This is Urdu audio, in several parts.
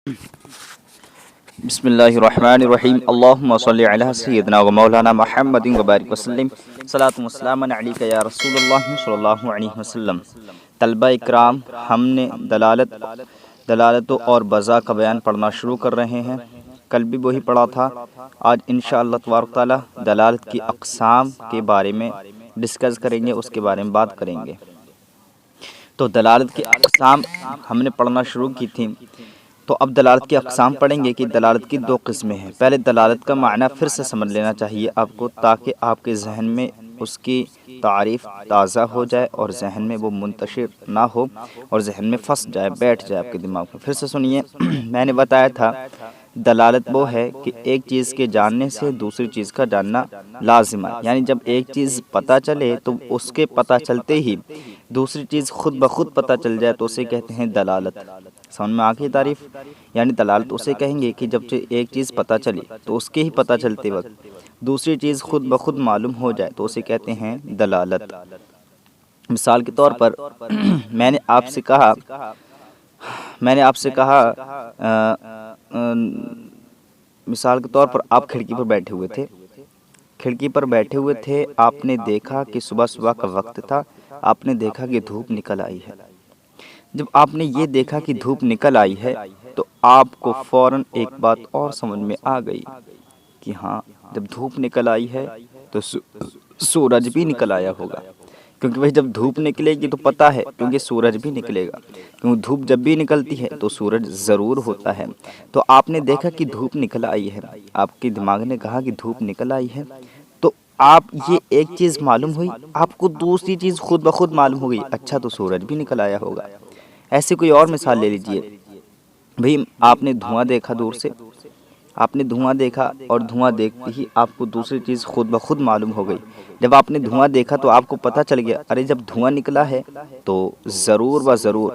بسم اللہ الرحمن الرحیم اللہم صلی علی سیدنا و مولانا محمد و بارک وسلم صلاۃ و سلام علیک یا رسول اللہ صلی اللہ علیہ وسلم۔ طلبہ اکرام، ہم نے دلالتوں اور بزا کا بیان پڑھنا شروع کر رہے ہیں۔ کل بھی وہی پڑھا تھا۔ آج انشاءاللہ تبارک تعالی دلالت کی اقسام کے بارے میں ڈسکس کریں گے، اس کے بارے میں بات کریں گے۔ تو دلالت کی اقسام ہم نے پڑھنا شروع کی تھی، تو اب دلالت کی اقسام پڑھیں گے کہ دلالت کی دو قسمیں ہیں۔ پہلے دلالت کا معنی پھر سے سمجھ لینا چاہیے آپ کو، تاکہ آپ کے ذہن میں اس کی تعریف تازہ ہو جائے اور ذہن میں وہ منتشر نہ ہو اور ذہن میں پھنس جائے، بیٹھ جائے آپ کے دماغ میں۔ پھر سے سنیے، میں نے بتایا تھا دلالت وہ ہے کہ ایک چیز کے جاننے سے دوسری چیز کا جاننا لازم ہے، یعنی جب ایک چیز پتہ چلے تو اس کے پتہ چلتے ہی دوسری چیز خود بخود پتہ چل جائے تو اسے کہتے ہیں دلالت۔ سمجھ میں آ گئی تعریف؟ یعنی دلالت اسے کہیں گے کہ جب ایک چیز پتہ چلی تو اس کے ہی پتہ چلتے وقت دوسری چیز خود بخود معلوم ہو جائے تو اسے کہتے ہیں دلالت۔ مثال کے طور پر میں نے آپ سے کہا مثال کے طور پر آپ کھڑکی پر بیٹھے ہوئے تھے، آپ نے دیکھا کہ صبح کا وقت تھا، آپ نے دیکھا کہ دھوپ نکل آئی ہے۔ جب آپ نے یہ دیکھا کہ دھوپ نکل آئی ہے تو آپ کو فوراً ایک بات اور سمجھ میں آ گئی کہ ہاں، جب دھوپ نکل آئی ہے تو سورج بھی نکل آیا ہوگا، کیونکہ وہی جب دھوپ نکلے گی تو پتہ ہے کیونکہ سورج بھی نکلے گا، کیونکہ دھوپ جب بھی نکلتی ہے تو سورج ضرور ہوتا ہے۔ تو آپ نے دیکھا کہ دھوپ نکل آئی ہے، آپ کے دماغ نے کہا کہ دھوپ نکل آئی ہے، تو آپ یہ ایک چیز معلوم ہوئی، آپ کو دوسری چیز خود بخود معلوم ہو گئی، اچھا تو سورج بھی نکل آیا ہوگا۔ ایسے کوئی اور مثال لے لیجئے، بھئی آپ نے دھواں دیکھا دور سے، آپ نے دھواں دیکھا اور دھواں دیکھتے ہی آپ کو دوسری چیز خود بخود معلوم ہو گئی۔ جب آپ نے دھواں دیکھا تو آپ کو پتہ چل گیا، ارے جب دھواں نکلا ہے تو ضرور و ضرور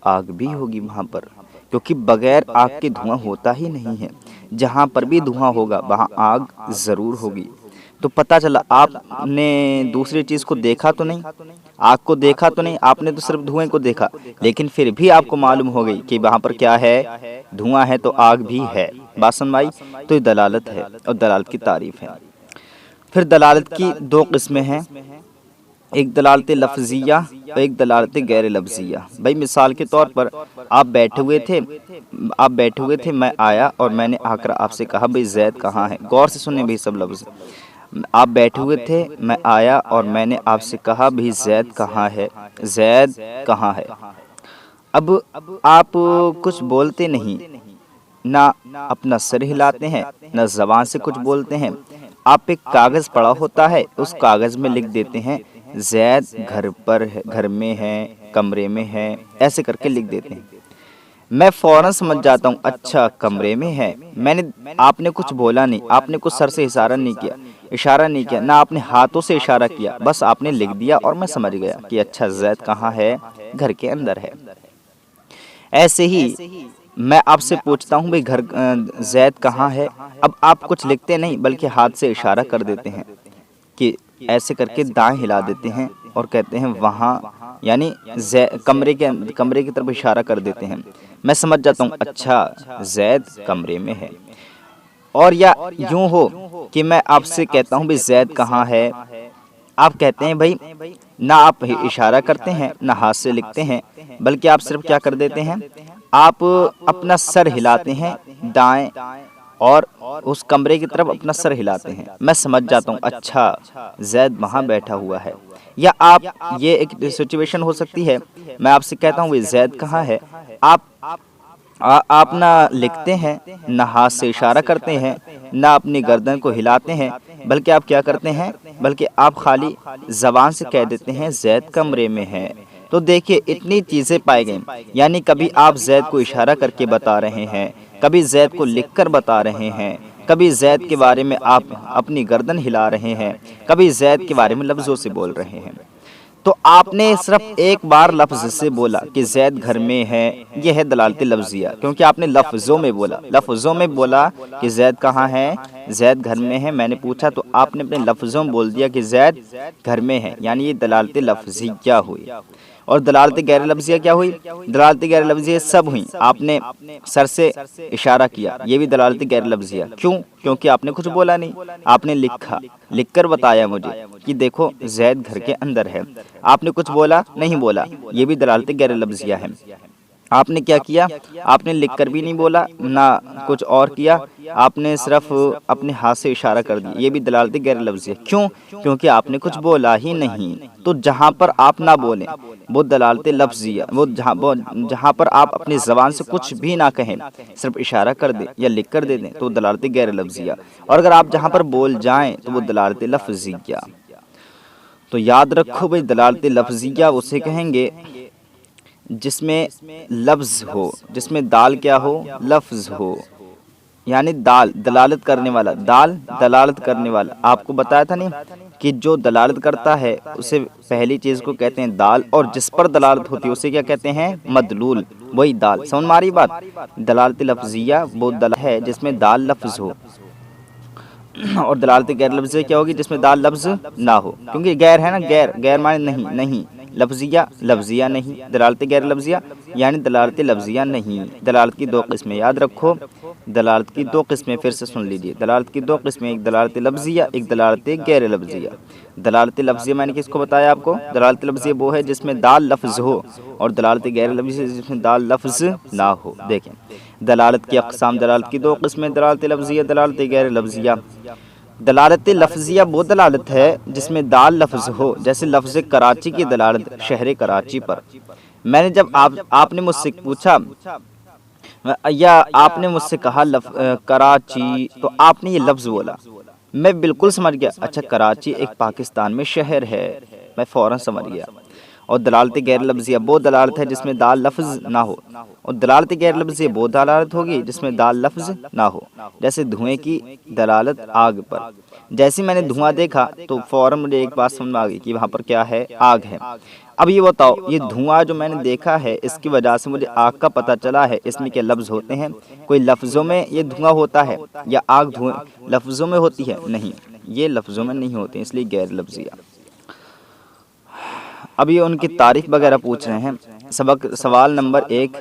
آگ بھی ہوگی وہاں پر، کیونکہ بغیر آگ کے دھواں ہوتا ہی نہیں ہے، جہاں پر بھی دھواں ہوگا وہاں آگ ضرور ہوگی۔ تو پتہ چلا آپ نے دوسری چیز کو دیکھا تو نہیں، آگ کو دیکھا تو نہیں، آپ نے تو صرف دھوئیں کو دیکھا، لیکن پھر بھی آپ کو معلوم ہو گئی کہ وہاں پر کیا ہے، دھواں ہے تو آگ بھی ہے۔ بات سمجھ آئی؟ تو یہ دلالت ہے اور دلالت کی تعریف ہے۔ پھر دلالت کی دو قسمیں ہیں، ایک دلالت لفظیہ اور ایک دلالت غیر لفظیہ۔ بھائی مثال کے طور پر آپ بیٹھے ہوئے تھے، میں آیا اور میں نے آ کر آپ سے کہا بھئی زید کہاں ہے۔ غور سے سنیں بھئی سب لفظ، آپ بیٹھے ہوئے تھے، میں آیا اور میں نے آپ سے کہا بھئی زید کہاں ہے، زید کہاں ہے۔ اب آپ کچھ بولتے نہیں، نہ اپنا سر ہلاتے ہیں، نہ زبان سے کچھ بولتے ہیں، آپ ایک کاغذ پڑا ہوتا ہے، اس کاغذ میں لکھ دیتے ہیں زید گھر میں ہے، کمرے میں ہے، ایسے کر کے لکھ دیتے ہیں۔ میں فوراً سمجھ جاتا ہوں اچھا کمرے میں ہے۔ آپ نے کچھ بولا نہیں، آپ نے کچھ سر سے اشارہ نہیں کیا، نہ آپ نے ہاتھوں سے اشارہ کیا، بس آپ نے لکھ دیا اور میں سمجھ گیا کہ اچھا زید کہاں ہے، گھر کے اندر ہے۔ ایسے ہی میں آپ سے پوچھتا ہوں بھئی زید کہاں ہے، اب آپ کچھ لکھتے نہیں بلکہ ہاتھ سے اشارہ کر دیتے ہیں کہ ایسے کر کے دائیں ہلا دیتے ہیں اور کہتے ہیں وہاں، یعنی کمرے کی طرف اشارہ کر دیتے ہیں۔ میں سمجھ جاتا ہوں اچھا زید کمرے میں ہے۔ اور یا یوں ہو کہ میں آپ سے کہتا ہوں بھئی زید کہاں ہے، آپ کہتے ہیں بھئی نہ آپ اشارہ کرتے ہیں نہ ہاتھ سے لکھتے ہیں، بلکہ آپ صرف کیا کر دیتے ہیں، آپ اپنا سر ہلاتے ہیں دائیں اور اس کمرے کی طرف اپنا سر ہلاتے ہیں۔ میں سمجھ جاتا ہوں اچھا زید وہاں بیٹھا ہوا ہے۔ یا آپ، یہ ایک سچویشن ہو سکتی ہے، میں آپ سے کہتا ہوں بھئی زید کہاں ہے، آپ نہ لکھتے ہیں نہ ہاتھ سے اشارہ کرتے ہیں نہ اپنی گردن کو ہلاتے ہیں، بلکہ آپ کیا کرتے ہیں، بلکہ آپ خالی زبان سے کہہ دیتے ہیں زید کمرے میں ہے۔ تو دیکھیے اتنی چیزیں پائے گئیں، یعنی کبھی آپ زید کو اشارہ کر کے بتا رہے ہیں، کبھی زید کو لکھ کر بتا رہے ہیں، کبھی زید کے بارے میں آپ اپنی گردن ہلا رہے ہیں، کبھی زید کے بارے میں لفظوں سے بول رہے ہیں۔ تو آپ نے صرف ایک بار لفظ سے بولا کہ زید گھر میں ہے، یہ ہے دلالت لفظیہ، کیونکہ آپ نے لفظوں میں بولا کہ زید کہاں ہے، زید گھر میں ہے، میں نے پوچھا تو آپ نے اپنے لفظوں میں بول دیا کہ زید گھر میں ہے، یعنی یہ دلالت لفظیہ ہوئی۔ اور دلالت غیر لفظیہ کیا ہوئی؟ دلالت غیر لفظیہ سب ہوئی، آپ نے سر سے اشارہ کیا، یہ بھی دلالت غیر لفظیہ، کیوں؟ کیونکہ آپ نے کچھ بولا نہیں، آپ نے لکھا، لکھ کر بتایا مجھے کہ دیکھو زید گھر کے اندر ہے، آپ نے کچھ بولا نہیں بولا، یہ بھی دلالت غیر لفظیہ ہے۔ آپ نے کیا کیا؟ آپ نے لکھ کر بھی نہیں بولا نہ کچھ اور کیا، آپ نے صرف اپنے ہاتھ سے اشارہ کر دیا، یہ بھی دلالت غیر لفظی ہے۔ کیوں؟ کیونکہ آپ نے کچھ بولا ہی نہیں۔ تو جہاں پر آپ نہ بولیں وہ دلالت لفظی ہے، وہ جہاں پر آپ اپنی زبان سے کچھ بھی نہ کہیں، صرف اشارہ کر دیں یا لکھ کر دے دیں تو دلالت غیر لفظی ہے، اور اگر آپ جہاں پر بول جائیں تو وہ دلالت لفظیہ۔ تو یاد رکھو بھئی، دلالت لفظیہ اسے کہیں گے جس میں لفظ ہو، جس میں دال کیا ہو؟ لفظ ہو، یعنی دال دلالت کرنے والا، دال دلالت کرنے والا۔ آپ کو بتایا تھا نہیں کہ جو دلالت کرتا ہے اسے پہلی چیز کو کہتے ہیں دال، اور جس پر دلالت ہوتی ہے اسے کیا کہتے ہیں؟ مدلول، وہی دال۔ سمجھ میں آ رہی بات؟ دلالت لفظیہ وہ دلالت ہے جس میں دال لفظ ہو، اور دلالت غیر لفظیہ کیا ہوگی؟ جس میں دال لفظ نہ ہو، کیونکہ غیر ہے نا، غیر، غیر معنی نہیں، نہیں، لفظیہ، لفظیہ نہیں، دلالت غیر لفظیہ یعنی دلالت لفظیہ نہیں۔ دلالت کی دو قسمیں یاد رکھو، دلالت کی دو قسمیں پھر سے سن لیجئے، دلالت کی دو قسمیں، ایک دلالت لفظیہ، ایک دلالت غیر لفظیہ۔ دلالت لفظیہ میں نے کس کو بتایا آپ کو؟ دلالت لفظیہ وہ ہے جس میں دال لفظ ہو، اور دلالت غیر لفظیہ جس میں دال لفظ نہ ہو۔ دیکھیں دلالت کی اقسام، دلالت کی دو قسمیں، دلالت لفظیہ، دلالت غیر لفظیہ۔ دلالت لفظیہ وہ دلالت ہے جس میں دال لفظ ہو، جیسے لفظ کراچی کی دلالت شہر کراچی پر۔ میں نے جب آپ نے مجھ سے پوچھا یا آپ نے مجھ سے کہا کراچی، تو آپ نے یہ لفظ بولا، میں بالکل سمجھ گیا، اچھا کراچی ایک پاکستان میں شہر ہے، میں فوراً سمجھ گیا۔ اور دلالت غیر لفظیہ وہ دلالت ہے جس میں دال لفظ نہ ہو، اور دلالت غیر لفظیہ وہ دلالت ہوگی جس میں دال لفظ نہ ہو، جیسے دھوئیں کی دلالت آگ پر۔ جیسے میں نے دھواں دیکھا تو فوراً مجھے ایک بات سمجھ میں آ گئی کہ وہاں پر کیا ہے؟ آگ ہے۔ اب یہ بتاؤ، یہ دھواں جو میں نے دیکھا ہے اس کی وجہ سے مجھے آگ کا پتہ چلا ہے، اس میں کیا لفظ ہوتے ہیں؟ کوئی لفظوں میں یہ دھواں ہوتا ہے یا آگ لفظوں میں ہوتی ہے؟ نہیں، یہ لفظوں میں نہیں ہوتے، اس لیے غیر لفظیہ۔ اب یہ ان کی تعریف وغیرہ پوچھ رہے ہیں۔ سوال نمبر 1،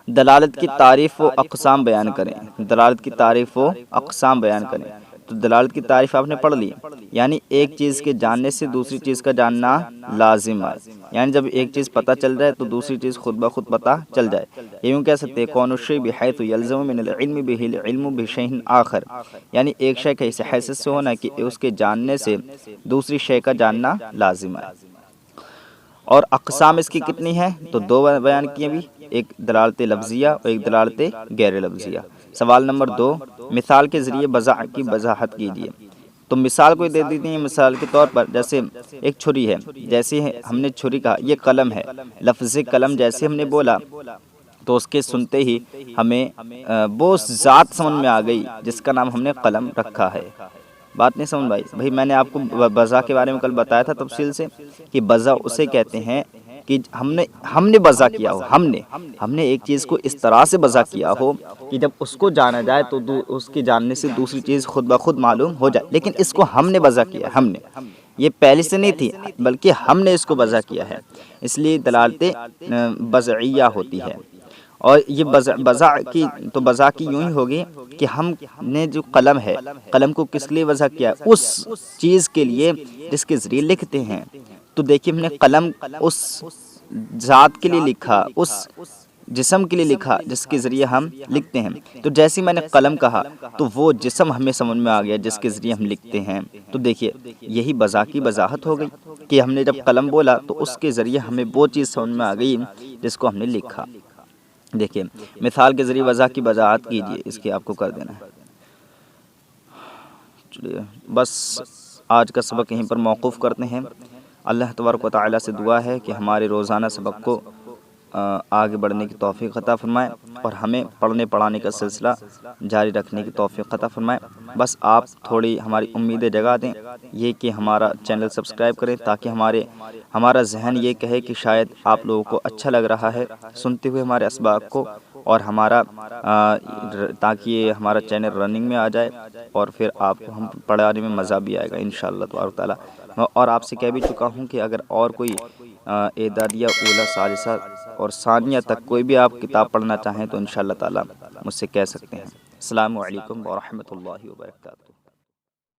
دلالت کی تعریف و اقسام بیان کریں۔ دلالت کی تعریف و اقسام بیان کریں۔ تو دلالت کی تعریف آپ نے پڑھ لی، یعنی ایک چیز کے جاننے سے دوسری چیز کا جاننا لازم ہے، یعنی جب ایک چیز پتہ چل جائے تو دوسری چیز خود بخود پتہ چل جائے۔ یہ یوں کہہ سکتے ہیں کون الشیء بحیث یلزم من العلم به العلم بشیء آخر، یعنی ایک شے کا اس حیثیت سے ہونا کہ اس کے جاننے سے دوسری شے کا جاننا لازم ہے۔ اور اقسام اس کی کتنی ہیں؟ تو دو بیان کیے بھی، ایک دلالت لفظیہ اور ایک دلالت غیر لفظیہ۔ سوال نمبر 2، مثال کے ذریعے بضع کی وضاحت کیجیے۔ تو مثال کوئی دے دیتی ہیں، مثال کے طور پر جیسے ایک چھری ہے، جیسے ہم نے چھری کہا، یہ قلم ہے، لفظ قلم جیسے ہم نے بولا تو اس کے سنتے ہی ہمیں وہ ذات سمجھ میں آ گئی جس کا نام ہم نے قلم رکھا ہے۔ بات نہیں سمجھ بھائی میں نے آپ کو بضع کے بارے میں کل بتایا تھا تفصیل سے کہ بضع اسے کہتے ہیں کہ ہم نے بضع کیا ہو، ہم نے ایک چیز کو اس طرح سے بضع کیا ہو کہ جب اس کو جانا جائے تو اس کے جاننے سے دوسری چیز خود بخود معلوم ہو جائے، لیکن اس کو ہم نے بضع کیا، ہم نے، یہ پہلے سے نہیں تھی بلکہ ہم نے اس کو بضع کیا ہے، اس لیے دلالت بضعیہ ہوتی ہے۔ اور یہ بضع کی یوں ہی ہوگی کہ ہم نے جو قلم ہے، قلم کو کس لیے وضع کیا؟ اس چیز کے لیے جس کے ذریعے لکھتے ہیں۔ تو دیکھیے ہم نے قلم اس ذات کے لیے لکھا، اس جسم کے لیے لکھا جس کے ذریعے ہم لکھتے ہیں۔ تو جیسے میں نے قلم کہا تو وہ جسم ہمیں سمجھ میں آ گیا جس کے ذریعے ہم لکھتے ہیں۔ تو دیکھیے یہی بضع کی وضاحت ہو گئی کہ ہم نے جب قلم بولا تو اس کے ذریعے ہمیں وہ چیز سمجھ میں آ گئی جس کو ہم نے لکھا۔ دیکھیے مثال کے ذریعے وضع کی وضاحت کیجیے، اس کی آپ کو کر دینا ہے۔ چلیے بس آج کا سبق یہیں پر موقوف کرتے ہیں۔ اللہ تبارک و تعالیٰ سے دعا ہے کہ ہمارے روزانہ سبق کو آگے بڑھنے کی توفیق عطا فرمائے اور ہمیں پڑھنے پڑھانے کا سلسلہ جاری رکھنے کی توفیق عطا فرمائے۔ بس آپ تھوڑی ہماری امیدیں جگا دیں، یہ کہ ہمارا چینل سبسکرائب کریں تاکہ ہمارا ذہن یہ کہے کہ شاید آپ لوگوں کو اچھا لگ رہا ہے سنتے ہوئے ہمارے اسباق کو، اور تاکہ ہمارا چینل رننگ میں آ جائے اور پھر آپ کو ہم پڑھانے میں مزہ بھی آئے گا انشاءاللہ تبارک و تعالیٰ۔ اور آپ سے کہہ بھی چکا ہوں کہ اگر اور کوئی اعدادیہ اولیٰ ثالثہ اور ثانیہ تک کوئی بھی آپ کتاب پڑھنا چاہیں تو انشاءاللہ تعالی مجھ سے کہہ سکتے ہیں۔ السلام علیکم ورحمۃ اللہ وبرکاتہ۔